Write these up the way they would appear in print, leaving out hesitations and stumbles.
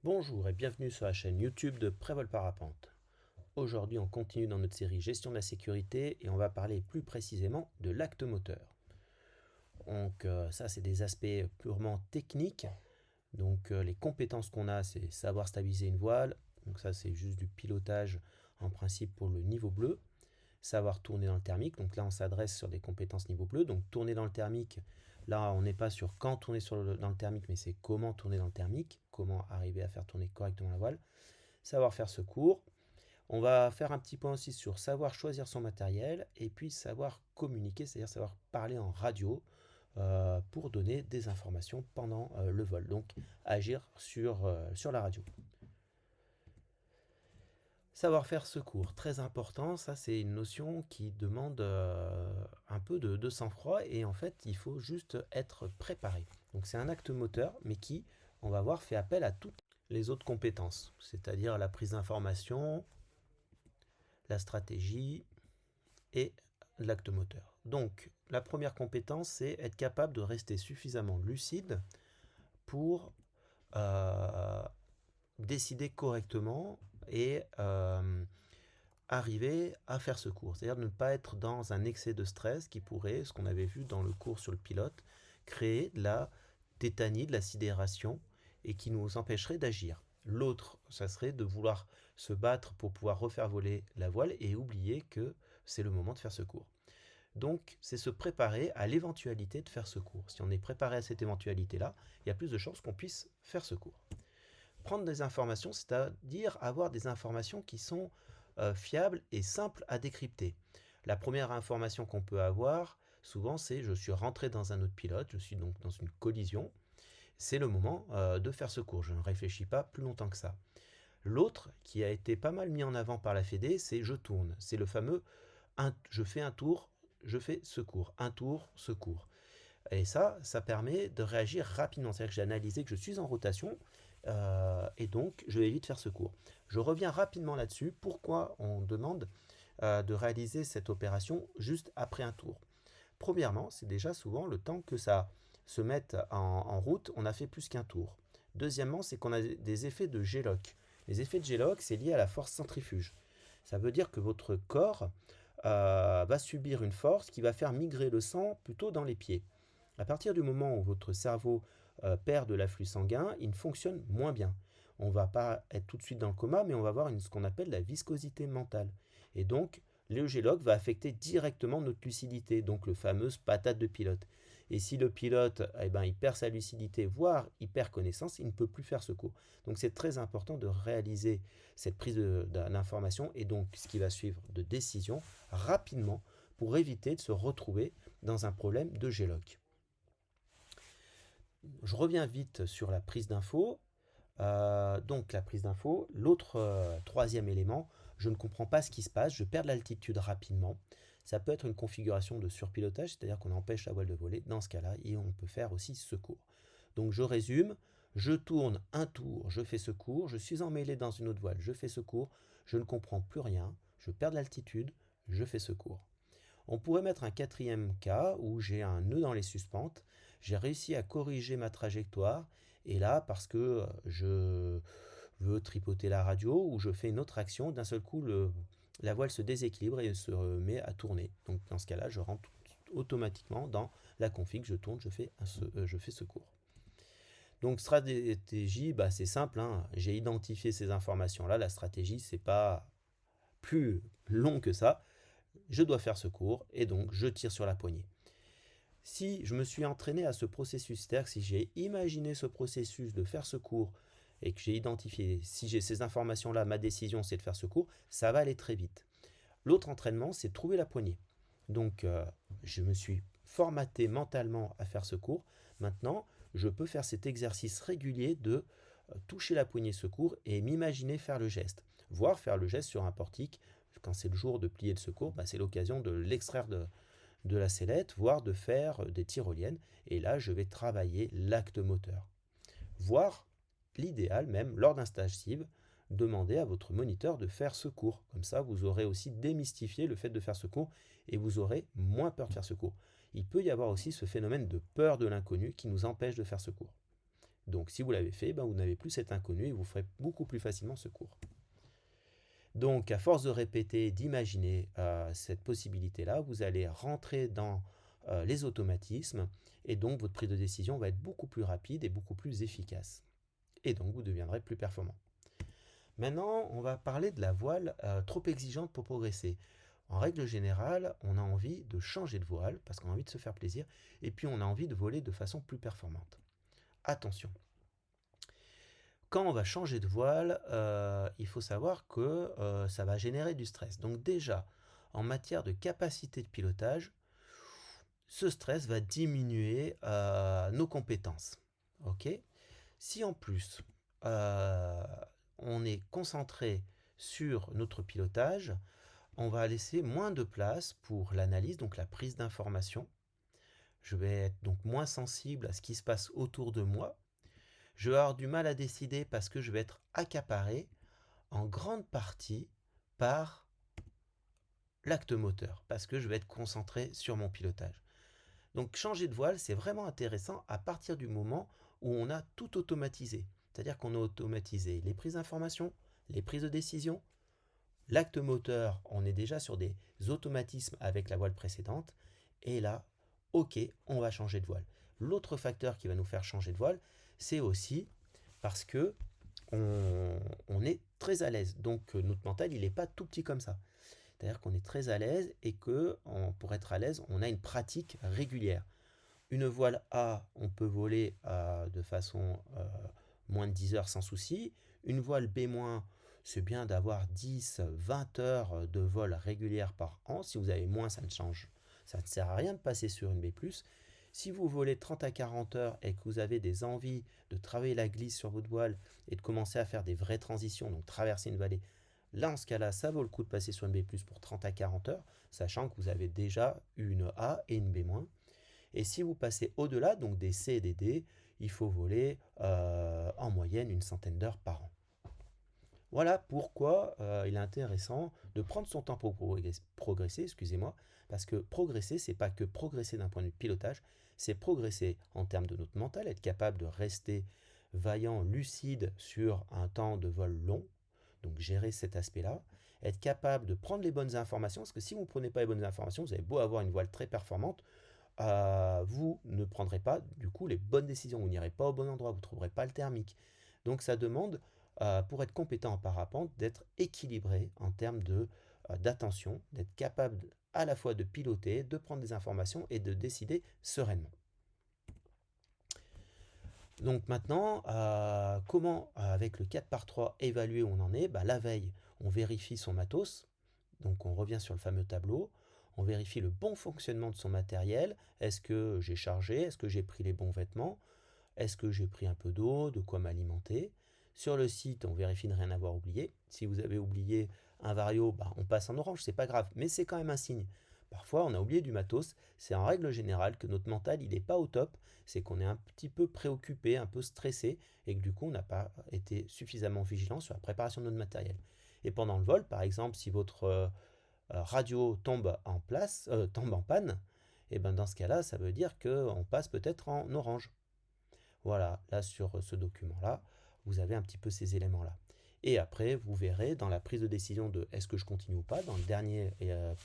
Bonjour et bienvenue sur la chaîne YouTube de Prévol Parapente. Aujourd'hui, on continue dans notre série Gestion de la sécurité et on va parler plus précisément de l'acte moteur. Donc ça, c'est des aspects purement techniques. Donc les compétences qu'on a, c'est savoir stabiliser une voile. Donc ça, c'est juste du pilotage en principe pour le niveau bleu. Savoir tourner dans le thermique. Donc là, on s'adresse sur des compétences niveau bleu. Donc tourner dans le thermique, là, on n'est pas sur quand tourner dans le thermique, mais c'est comment tourner dans le thermique, comment arriver à faire tourner correctement la voile. Savoir faire secours. On va faire un petit point aussi sur savoir choisir son matériel et puis savoir communiquer, c'est-à-dire savoir parler en radio pour donner des informations pendant le vol. Donc agir sur la radio. Savoir faire secours, très important, ça c'est une notion qui demande un peu de sang-froid et en fait il faut juste être préparé. Donc c'est un acte moteur mais qui, on va voir, fait appel à toutes les autres compétences, c'est-à-dire la prise d'information, la stratégie et l'acte moteur. Donc la première compétence c'est être capable de rester suffisamment lucide pour euh, décider correctement et arriver à faire secours. C'est-à-dire ne pas être dans un excès de stress qui pourrait, ce qu'on avait vu dans le cours sur le pilote, créer de la tétanie, de la sidération et qui nous empêcherait d'agir. L'autre, ça serait de vouloir se battre pour pouvoir refaire voler la voile et oublier que c'est le moment de faire secours. Donc, c'est se préparer à l'éventualité de faire secours. Si on est préparé à cette éventualité-là, il y a plus de chances qu'on puisse faire secours. Prendre des informations, c'est-à-dire avoir des informations qui sont fiables et simples à décrypter. La première information qu'on peut avoir, souvent, c'est je suis rentré dans un autre pilote, je suis donc dans une collision, c'est le moment de faire secours. Je ne réfléchis pas plus longtemps que ça. L'autre, qui a été pas mal mis en avant par la Fédé, c'est je tourne. C'est le fameux je fais un tour, je fais secours. Un tour, secours. Et ça permet de réagir rapidement. C'est-à-dire que j'ai analysé que je suis en rotation et donc je vais vite faire secours. Je reviens rapidement là-dessus. Pourquoi on demande de réaliser cette opération juste après un tour? Premièrement, c'est déjà souvent le temps que ça se mette en route, on a fait plus qu'un tour. Deuxièmement, c'est qu'on a des effets de G-lock. Les effets de G-lock, c'est lié à la force centrifuge. Ça veut dire que votre corps va subir une force qui va faire migrer le sang plutôt dans les pieds. À partir du moment où votre cerveau perd de l'afflux sanguin, il fonctionne moins bien. On ne va pas être tout de suite dans le coma, mais on va avoir ce qu'on appelle la viscosité mentale. Et donc, le G-lock va affecter directement notre lucidité, donc le fameux patate de pilote. Et si le pilote il perd sa lucidité, voire il perd connaissance, il ne peut plus faire secours. Donc c'est très important de réaliser cette prise d'information et donc ce qui va suivre de décision rapidement pour éviter de se retrouver dans un problème de G-lock. Je reviens vite sur la prise d'info. Donc la prise d'info. L'autre troisième élément, je ne comprends pas ce qui se passe, je perds de l'altitude rapidement. Ça peut être une configuration de surpilotage, c'est-à-dire qu'on empêche la voile de voler dans ce cas-là, et on peut faire aussi secours. Donc je résume, je tourne un tour, je fais secours, je suis emmêlé dans une autre voile, je fais secours, je ne comprends plus rien, je perds de l'altitude, je fais secours. On pourrait mettre un quatrième cas où j'ai un nœud dans les suspentes, j'ai réussi à corriger ma trajectoire, et là, parce que je veux tripoter la radio ou je fais une autre action, d'un seul coup, la voile se déséquilibre et se met à tourner. Donc dans ce cas-là, je rentre automatiquement dans la config, je tourne, je fais secours. Donc stratégie, c'est simple, hein. J'ai identifié ces informations-là, la stratégie, c'est pas plus long que ça. Je dois faire secours et donc je tire sur la poignée. Si je me suis entraîné à ce processus, c'est-à-dire que si j'ai imaginé ce processus de faire secours et que j'ai identifié, si j'ai ces informations-là, ma décision c'est de faire secours, ça va aller très vite. L'autre entraînement, c'est de trouver la poignée. Donc je me suis formaté mentalement à faire secours. Maintenant, je peux faire cet exercice régulier de toucher la poignée secours et m'imaginer faire le geste. Voire faire le geste sur un portique. Quand c'est le jour de plier le secours, c'est l'occasion de l'extraire de la sellette, voire de faire des tyroliennes. Et là, je vais travailler l'acte moteur. Voire, l'idéal même, lors d'un stage cible, demander à votre moniteur de faire secours. Comme ça, vous aurez aussi démystifié le fait de faire secours et vous aurez moins peur de faire secours. Il peut y avoir aussi ce phénomène de peur de l'inconnu qui nous empêche de faire secours. Donc si vous l'avez fait, vous n'avez plus cet inconnu et vous ferez beaucoup plus facilement ce cours. Donc à force de répéter, d'imaginer cette possibilité-là, vous allez rentrer dans les automatismes et donc votre prise de décision va être beaucoup plus rapide et beaucoup plus efficace. Et donc vous deviendrez plus performant. Maintenant, on va parler de la voile trop exigeante pour progresser. En règle générale, on a envie de changer de voile parce qu'on a envie de se faire plaisir et puis on a envie de voler de façon plus performante. Attention, quand on va changer de voile, il faut savoir que ça va générer du stress. Donc déjà, en matière de capacité de pilotage, ce stress va diminuer nos compétences. Okay, si en plus on est concentré sur notre pilotage, on va laisser moins de place pour l'analyse, donc la prise d'information. Je vais être donc moins sensible à ce qui se passe autour de moi. Je vais avoir du mal à décider parce que je vais être accaparé en grande partie par l'acte moteur, parce que je vais être concentré sur mon pilotage. Donc changer de voile, c'est vraiment intéressant à partir du moment où on a tout automatisé. C'est-à-dire qu'on a automatisé les prises d'information, les prises de décision, l'acte moteur, on est déjà sur des automatismes avec la voile précédente. Et là, ok, on va changer de voile. L'autre facteur qui va nous faire changer de voile, c'est aussi parce que on est très à l'aise. Donc notre mental, il n'est pas tout petit comme ça. C'est-à-dire qu'on est très à l'aise et que pour être à l'aise, on a une pratique régulière. Une voile A, on peut voler de façon moins de 10 heures sans souci. Une voile B-, c'est bien d'avoir 10, 20 heures de vol régulière par an. Si vous avez moins, ça ne change. Ça ne sert à rien de passer sur une B+. Si vous volez 30 à 40 heures et que vous avez des envies de travailler la glisse sur votre voile et de commencer à faire des vraies transitions, donc traverser une vallée, là, en ce cas-là, ça vaut le coup de passer sur une B+, pour 30 à 40 heures, sachant que vous avez déjà une A et une B-. Et si vous passez au-delà, donc des C et des D, il faut voler en moyenne une centaine d'heures par an. Voilà pourquoi il est intéressant de prendre son temps pour progresser, parce que progresser, c'est pas que progresser d'un point de vue pilotage, c'est progresser en termes de notre mental, être capable de rester vaillant, lucide sur un temps de vol long, donc gérer cet aspect-là, être capable de prendre les bonnes informations, parce que si vous ne prenez pas les bonnes informations, vous avez beau avoir une voile très performante, vous ne prendrez pas du coup les bonnes décisions, vous n'irez pas au bon endroit, vous ne trouverez pas le thermique. Donc ça demande, pour être compétent en parapente, d'être équilibré en termes d'attention, d'être capable à la fois de piloter, de prendre des informations et de décider sereinement. Donc maintenant, comment avec le 4x3 évaluer où on en est? La veille, on vérifie son matos, donc on revient sur le fameux tableau, on vérifie le bon fonctionnement de son matériel, est-ce que j'ai chargé, est-ce que j'ai pris les bons vêtements, est-ce que j'ai pris un peu d'eau, de quoi m'alimenter. Sur le site, on vérifie de rien avoir oublié. Si vous avez oublié un vario, on passe en orange, c'est pas grave, mais c'est quand même un signe. Parfois, on a oublié du matos. C'est en règle générale que notre mental, il n'est pas au top. C'est qu'on est un petit peu préoccupé, un peu stressé, et que du coup, on n'a pas été suffisamment vigilant sur la préparation de notre matériel. Et pendant le vol, par exemple, si votre radio tombe en panne, et dans ce cas-là, ça veut dire qu'on passe peut-être en orange. Voilà, là sur ce document-là, vous avez un petit peu ces éléments-là. Et après, vous verrez dans la prise de décision de est-ce que je continue ou pas, dans le dernier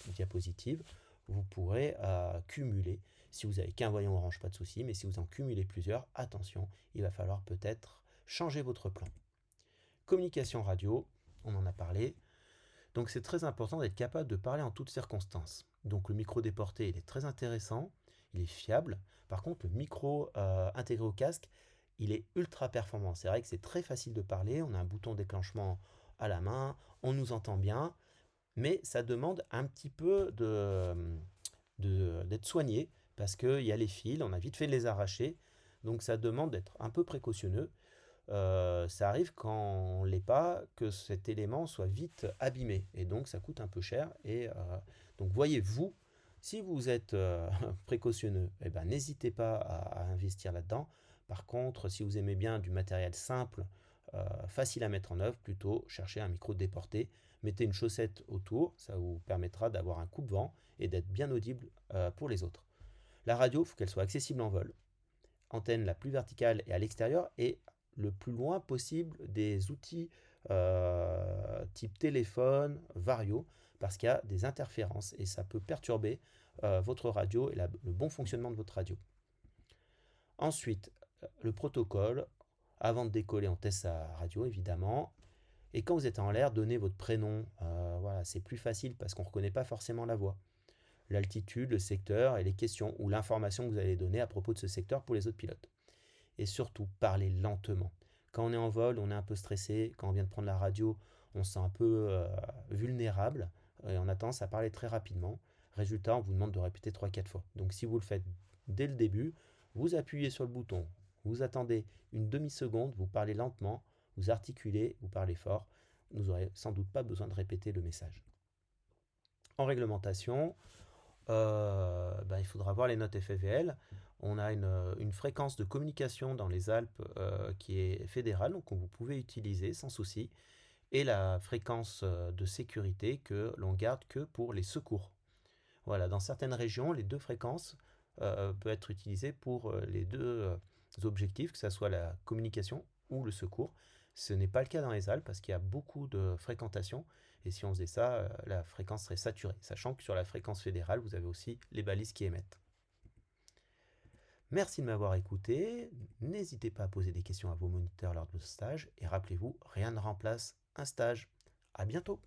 diapositive, vous pourrez cumuler. Si vous avez qu'un voyant orange, pas de souci, mais si vous en cumulez plusieurs, attention, il va falloir peut-être changer votre plan. Communication radio, on en a parlé. Donc c'est très important d'être capable de parler en toutes circonstances. Donc le micro déporté, il est très intéressant, il est fiable. Par contre, le micro intégré au casque, il est ultra performant. C'est vrai que c'est très facile de parler, on a un bouton déclenchement à la main, on nous entend bien, mais ça demande un petit peu d'être soigné parce qu'il y a les fils, on a vite fait de les arracher, donc ça demande d'être un peu précautionneux. Ça arrive quand on ne l'est pas, que cet élément soit vite abîmé. Et donc ça coûte un peu cher. Et donc voyez-vous, si vous êtes précautionneux, n'hésitez pas à investir là-dedans. Par contre, si vous aimez bien du matériel simple, facile à mettre en œuvre, plutôt cherchez un micro déporté. Mettez une chaussette autour, ça vous permettra d'avoir un coupe-vent et d'être bien audible pour les autres. La radio, il faut qu'elle soit accessible en vol. antenne la plus verticale est à l'extérieur et le plus loin possible des outils type téléphone, vario, parce qu'il y a des interférences et ça peut perturber votre radio et le bon fonctionnement de votre radio. Ensuite, le protocole, avant de décoller, on teste sa radio évidemment. Et quand vous êtes en l'air, donnez votre prénom. Voilà, c'est plus facile parce qu'on ne reconnaît pas forcément la voix. L'altitude, le secteur et les questions ou l'information que vous allez donner à propos de ce secteur pour les autres pilotes. Et surtout, parlez lentement. Quand on est en vol, on est un peu stressé. Quand on vient de prendre la radio, on se sent un peu vulnérable et on a tendance à parler très rapidement. Résultat, on vous demande de répéter 3-4 fois. Donc si vous le faites dès le début, vous appuyez sur le bouton, vous attendez une demi-seconde, vous parlez lentement, vous articulez, vous parlez fort. Vous n'aurez sans doute pas besoin de répéter le message. En réglementation, il faudra voir les notes FFVL. On a une fréquence de communication dans les Alpes qui est fédérale, donc vous pouvez utiliser sans souci, et la fréquence de sécurité que l'on garde que pour les secours. Voilà, dans certaines régions, les deux fréquences peuvent être utilisées pour les deux objectifs, que ce soit la communication ou le secours. Ce n'est pas le cas dans les Alpes parce qu'il y a beaucoup de fréquentation. Et si on faisait ça, la fréquence serait saturée. Sachant que sur la fréquence fédérale, vous avez aussi les balises qui émettent. Merci de m'avoir écouté. N'hésitez pas à poser des questions à vos moniteurs lors de vos stages. Et rappelez-vous, rien ne remplace un stage. À bientôt!